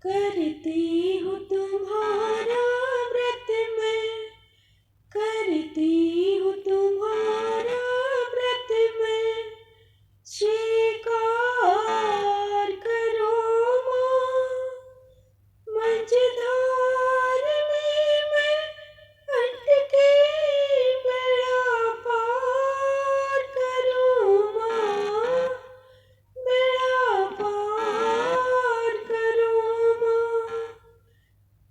करती हूँ तुम्हारा व्रत मैं, करती हूँ तुम्हारा व्रत मैं, स्वीकार करो माँ। मझधार में मैं अटके, बेड़ा पार करो माँ, बेड़ा पार करो माँ।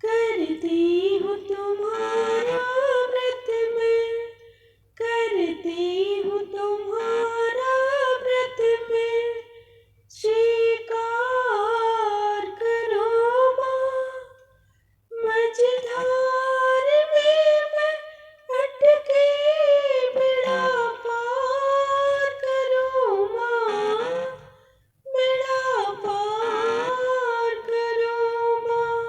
करती हूँ तुम्हारा व्रत मैं, करती हूँ तुम्हारा व्रत मैं, स्वीकार करो माँ। मझधार में मैं अटके, बेड़ा पार करो माँ, बेड़ा पार करो माँ।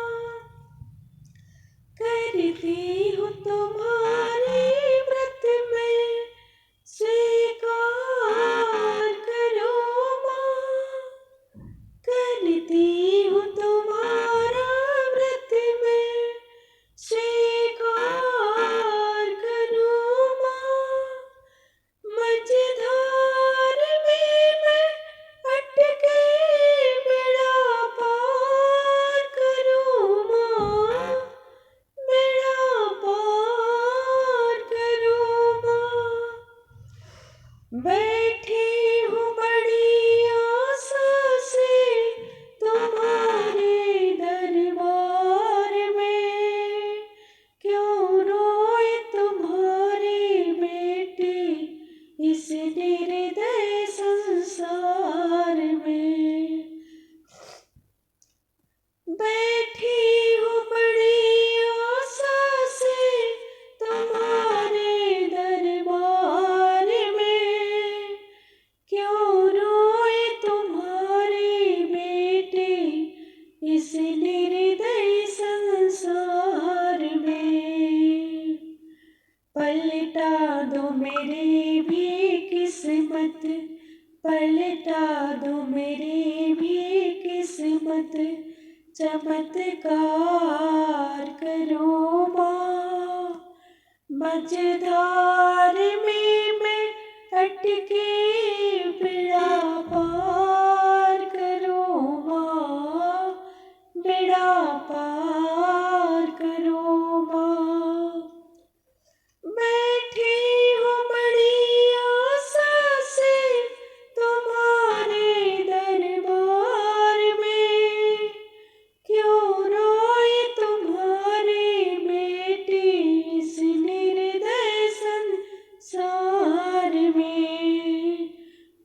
करती हूँ तुम्हारे व्रत में, स्वीकार करो माँ। करती हूँ तुम्हारा व्रत में, स्वीकार करो माँ। मझधार में मैं अटके, बेड़ा पार करो माँ, बेड़ा पार करो माँ। बैठी हूँ बड़ी आशा से तुम्हारे दरबार में, क्यों रोए तुम्हारी बेटी इस निर्दय संसार में। बैठी हूँ बड़ी आशा से तुम्हारे दरबार में, क्यों रोए तुम्हारी बेटी इस निर्दय संसार में। पलटा दो मेरी भी किस्मत, पलटा दो मेरी भी किस्मत, चमत्कार करो माँ। मझधार में मैं अटके, बेड़ा पार करो माँ, बेड़ा पार करो माँ। बैठी हूँ बड़ी आशा से तुम्हारे दरबार में, क्यों रोए तुम्हारी बेटी इस निर्दय संसार में।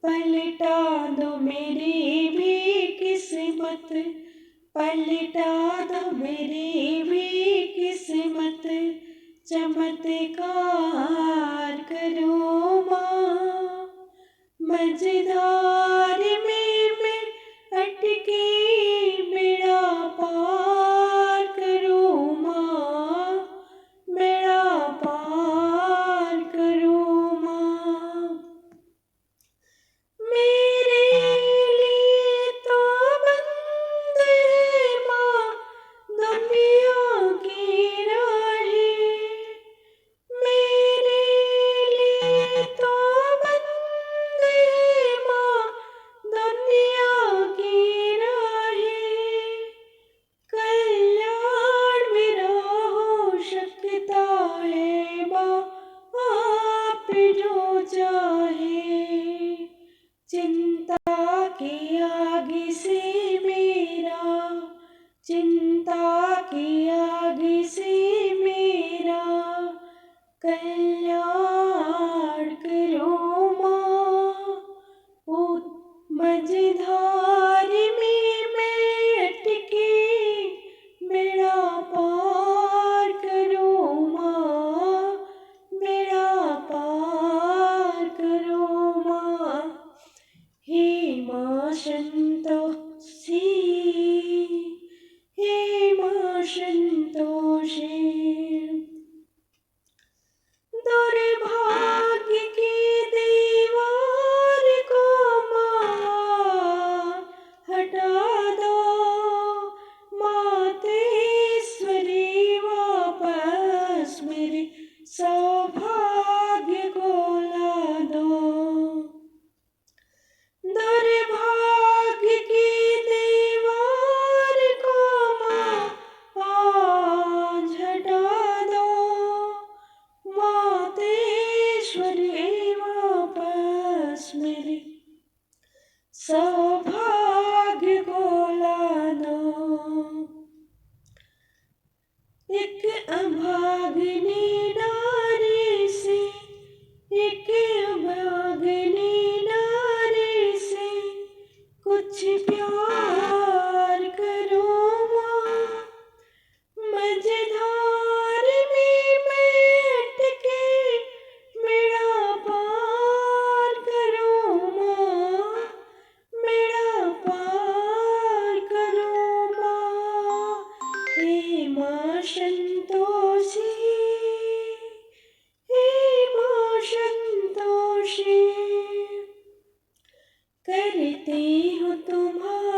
पलटा दो मेरी भी किस्मत, पलटा दो मेरी भी किस्मत, चमत्कार करो माँ। मझधार में मैं अटके, बेड़ा पार करो माँ, बेड़ा पार करो माँ। मेरे लिए तो बंद है माँ दुनिया की राहें, मेरे लिए तो बंद है माँ अभागिनी नारी से, एक अभागिनी नारी से कुछ प्यार करो माँ। मझधार में बैठ के बेड़ा पार करो माँ, बेड़ा पार करो माँ। हे माँ संतोषी, हे माँ संतोषी, करती हूँ तुम्हारा